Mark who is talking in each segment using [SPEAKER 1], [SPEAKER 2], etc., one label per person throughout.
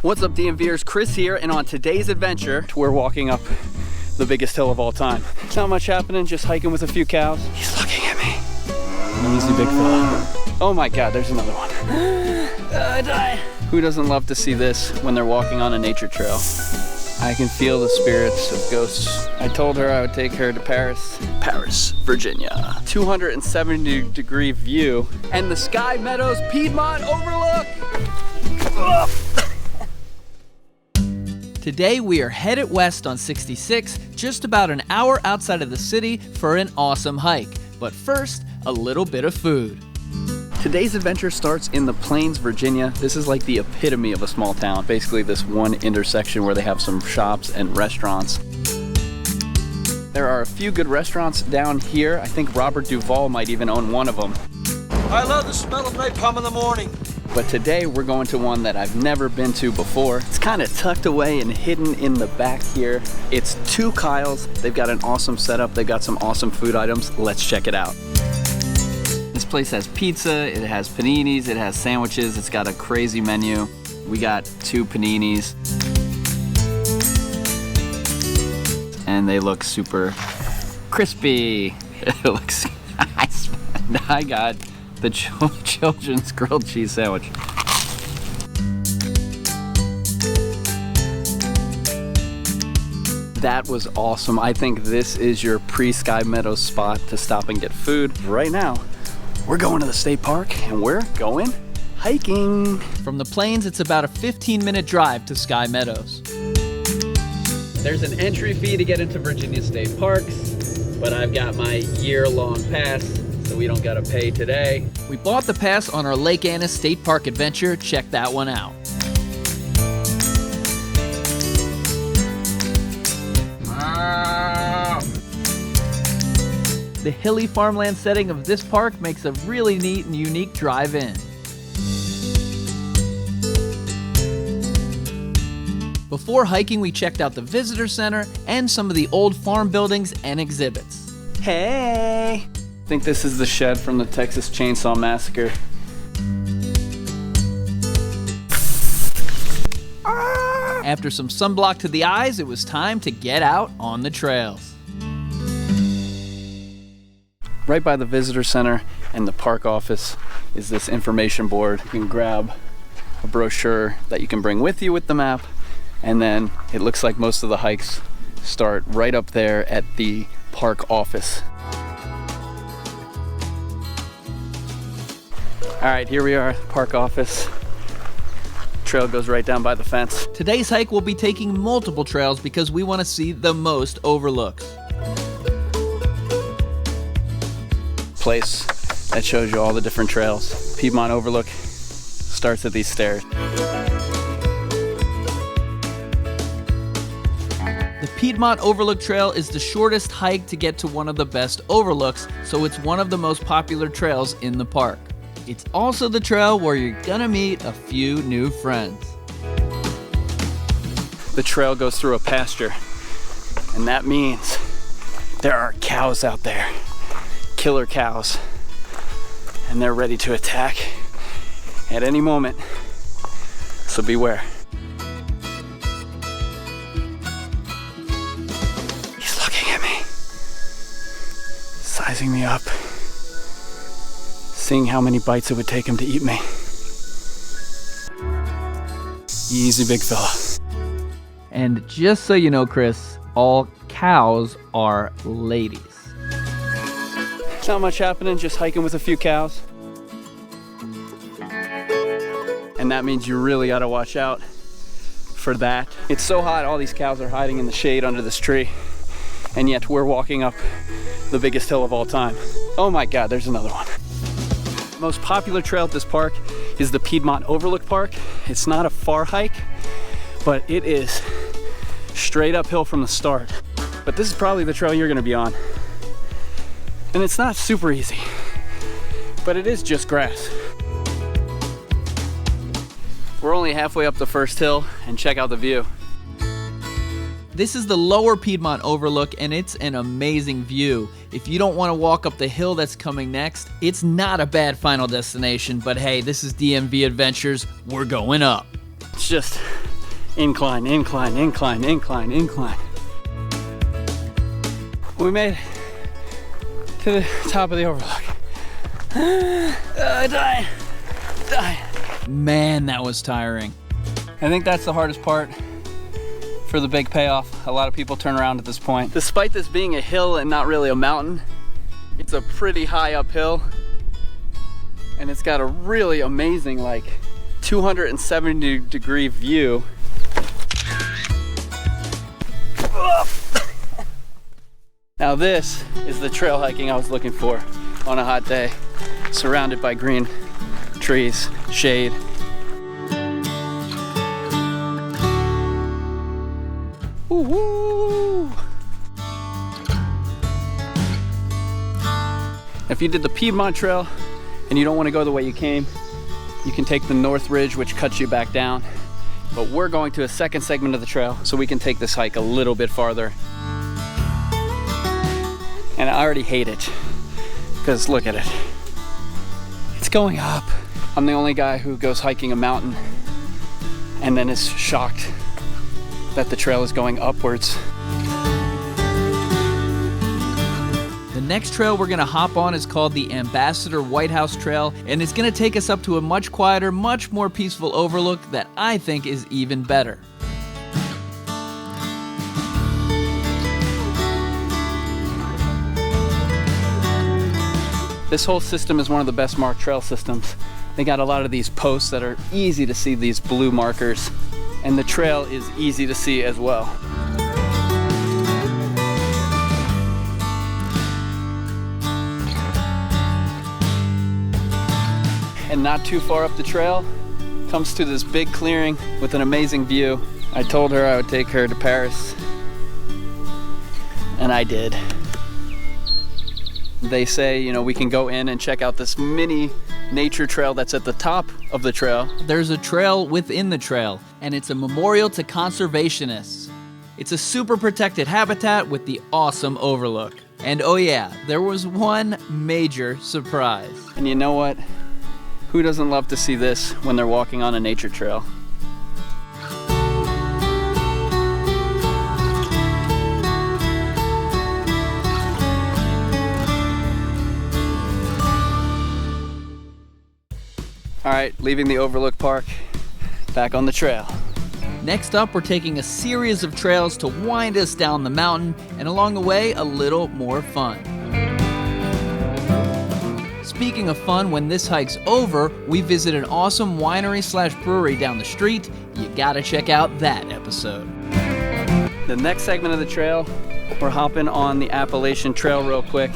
[SPEAKER 1] What's up, DMVers? Chris here, and on today's adventure, we're walking up the biggest hill of all time. Not much happening, just hiking with a few cows. He's looking at me. Easy, big fella. Oh my God, there's another one. I died. Who doesn't love to see this when they're walking on a nature trail? I can feel the spirits of ghosts. I told her I would take her to Paris, Virginia. 270-degree view, and the Sky Meadows Piedmont Overlook.
[SPEAKER 2] Today we are headed west on 66, just about an hour outside of the city for an awesome hike. But first, a little bit of food.
[SPEAKER 1] Today's adventure starts in the Plains, Virginia. This is like the epitome of a small town. Basically this one intersection where they have some shops and restaurants. There are a few good restaurants down here. I think Robert Duvall might even own one of them.
[SPEAKER 3] I love the smell of napalm in the morning.
[SPEAKER 1] But today we're going to one that I've never been to before. It's kind of tucked away and hidden in the back here. It's Two Kyles. They've got an awesome setup. They've got some awesome food items. Let's check it out. This place has pizza, it has paninis, it has sandwiches. It's got a crazy menu. We got 2 paninis. And they look super crispy. It looks nice. I got the children's grilled cheese sandwich. That was awesome. I think this is your pre-Sky Meadows spot to stop and get food. Right now, we're going to the state park and we're going hiking.
[SPEAKER 2] From the Plains, it's about a 15-minute drive to Sky Meadows.
[SPEAKER 1] There's an entry fee to get into Virginia State Parks, but I've got my year-long pass, so we don't gotta pay today.
[SPEAKER 2] We bought the pass on our Lake Anna State Park adventure. Check that one out. The hilly farmland setting of this park makes a really neat and unique drive-in. Before hiking, we checked out the visitor center and some of the old farm buildings and exhibits.
[SPEAKER 1] Hey! I think this is the shed from the Texas Chainsaw Massacre.
[SPEAKER 2] After some sunblock to the eyes, it was time to get out on the trails.
[SPEAKER 1] Right by the visitor center and the park office is this information board. You can grab a brochure that you can bring with you with the map, and then it looks like most of the hikes start right up there at the park office. All right, here we are, park office. Trail goes right down by the fence.
[SPEAKER 2] Today's hike will be taking multiple trails because we want to see the most overlooks.
[SPEAKER 1] Place that shows you all the different trails. Piedmont Overlook starts at these stairs.
[SPEAKER 2] The Piedmont Overlook Trail is the shortest hike to get to one of the best overlooks, so it's one of the most popular trails in the park. It's also the trail where you're gonna meet a few new friends.
[SPEAKER 1] The trail goes through a pasture, and that means there are cows out there. Killer cows, and they're ready to attack at any moment, so beware. He's looking at me, sizing me up, seeing how many bites it would take him to eat me. Easy, big fella.
[SPEAKER 2] And just so you know, Chris, all cows are ladies.
[SPEAKER 1] Not much happening, just hiking with a few cows. And that means you really gotta watch out for that. It's so hot, all these cows are hiding in the shade under this tree, and yet we're walking up the biggest hill of all time. Oh my God, there's another one. Most popular trail at this park is the Piedmont Overlook Park. It's not a far hike, but it is straight uphill from the start. But this is probably the trail you're gonna be on. And it's not super easy, but it is just grass. We're only halfway up the first hill, and check out the view.
[SPEAKER 2] This is the lower Piedmont Overlook, and it's an amazing view. If you don't want to walk up the hill that's coming next, it's not a bad final destination, but hey, this is DMV Adventures, we're going up.
[SPEAKER 1] It's just incline, incline, incline, incline, incline. We made it to the top of the overlook. Dying.
[SPEAKER 2] Man, that was tiring.
[SPEAKER 1] I think that's the hardest part for the big payoff. A lot of people turn around at this point. Despite this being a hill and not really a mountain, it's a pretty high uphill. And it's got a really amazing, like, 270-degree view. Now this is the trail hiking I was looking for on a hot day, surrounded by green trees, shade. Woo-hoo! If you did the Piedmont Trail and you don't want to go the way you came, you can take the North Ridge, which cuts you back down. But we're going to a second segment of the trail so we can take this hike a little bit farther. And I already hate it, because look at it. It's going up. I'm the only guy who goes hiking a mountain and then is shocked that the trail is going upwards.
[SPEAKER 2] The next trail we're gonna hop on is called the Ambassador Whitehouse Trail, and it's gonna take us up to a much quieter, much more peaceful overlook that I think is even better.
[SPEAKER 1] This whole system is one of the best marked trail systems. They got a lot of these posts that are easy to see, these blue markers, and the trail is easy to see as well. And not too far up the trail comes to this big clearing with an amazing view. I told her I would take her to Paris, and I did. They say, you know, we can go in and check out this mini nature trail that's at the top of the trail.
[SPEAKER 2] There's a trail within the trail, and it's a memorial to conservationists. It's a super protected habitat with the awesome overlook. And oh yeah, there was one major surprise.
[SPEAKER 1] And you know what? Who doesn't love to see this when they're walking on a nature trail? All right, leaving the Overlook Park, back on the trail.
[SPEAKER 2] Next up, we're taking a series of trails to wind us down the mountain, and along the way, a little more fun. Speaking of fun, when this hike's over, we visit an awesome winery/brewery down the street. You gotta check out that episode.
[SPEAKER 1] The next segment of the trail, we're hopping on the Appalachian Trail real quick.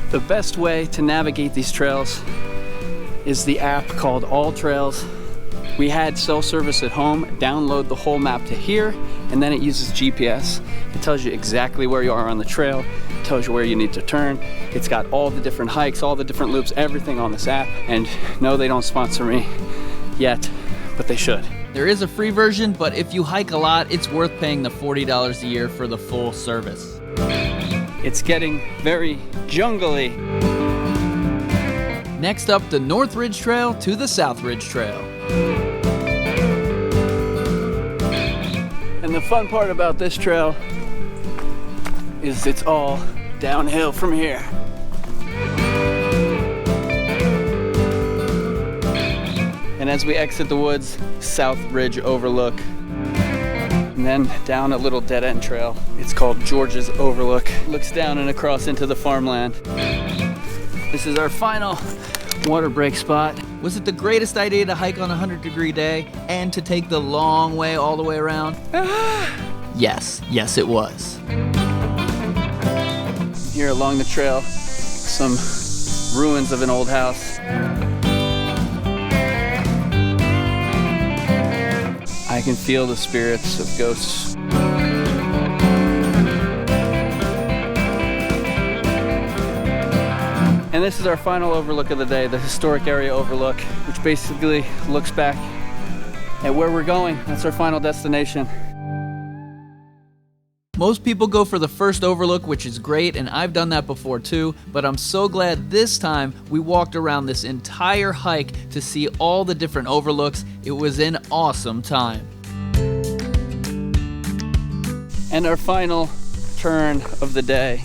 [SPEAKER 1] The best way to navigate these trails is the app called AllTrails. We had cell service at home. Download the whole map to here, and then it uses GPS. It tells you exactly where you are on the trail. It tells you where you need to turn. It's got all the different hikes, all the different loops, everything on this app. And no, they don't sponsor me yet, but they should.
[SPEAKER 2] There is a free version, but if you hike a lot, it's worth paying the $40 a year for the full service.
[SPEAKER 1] It's getting very jungly.
[SPEAKER 2] Next up, the North Ridge Trail to the South Ridge Trail.
[SPEAKER 1] And the fun part about this trail is it's all downhill from here. And as we exit the woods, South Ridge Overlook, and then down a little dead-end trail. It's called George's Overlook. Looks down and across into the farmland. This is our final water break spot.
[SPEAKER 2] Was it the greatest idea to hike on a 100-degree day and to take the long way all the way around? Yes, it was.
[SPEAKER 1] Here along the trail, some ruins of an old house. I can feel the spirits of ghosts. And this is our final overlook of the day, the Historic Area Overlook, which basically looks back at where we're going. That's our final destination.
[SPEAKER 2] Most people go for the first overlook, which is great, and I've done that before too, but I'm so glad this time we walked around this entire hike to see all the different overlooks. It was an awesome time.
[SPEAKER 1] And our final turn of the day,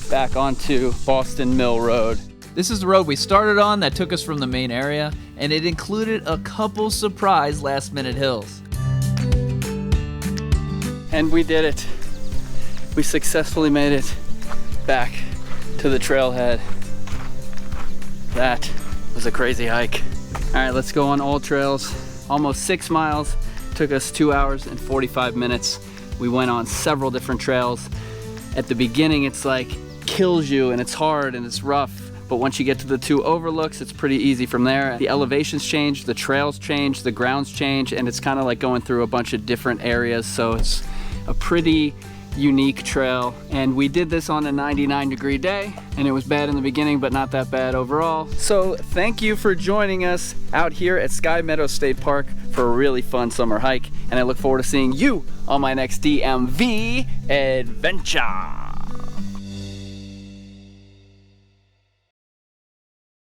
[SPEAKER 1] back onto Boston Mill Road.
[SPEAKER 2] This is the road we started on that took us from the main area, and it included a couple surprise last-minute hills.
[SPEAKER 1] And we did it. We successfully made it back to the trailhead. That was a crazy hike. All right, let's go on AllTrails. Almost 6 miles, took us 2 hours and 45 minutes. We went on several different trails. At the beginning, it's like kills you and it's hard and it's rough. But once you get to the 2 overlooks, it's pretty easy from there. The elevations change, the trails change, the grounds change, and it's kind of like going through a bunch of different areas. So it's a pretty unique trail, and we did this on a 99-degree day, and it was bad in the beginning but not that bad overall. So thank you for joining us out here at Sky Meadows State Park for a really fun summer hike, and I look forward to seeing you on my next DMV adventure.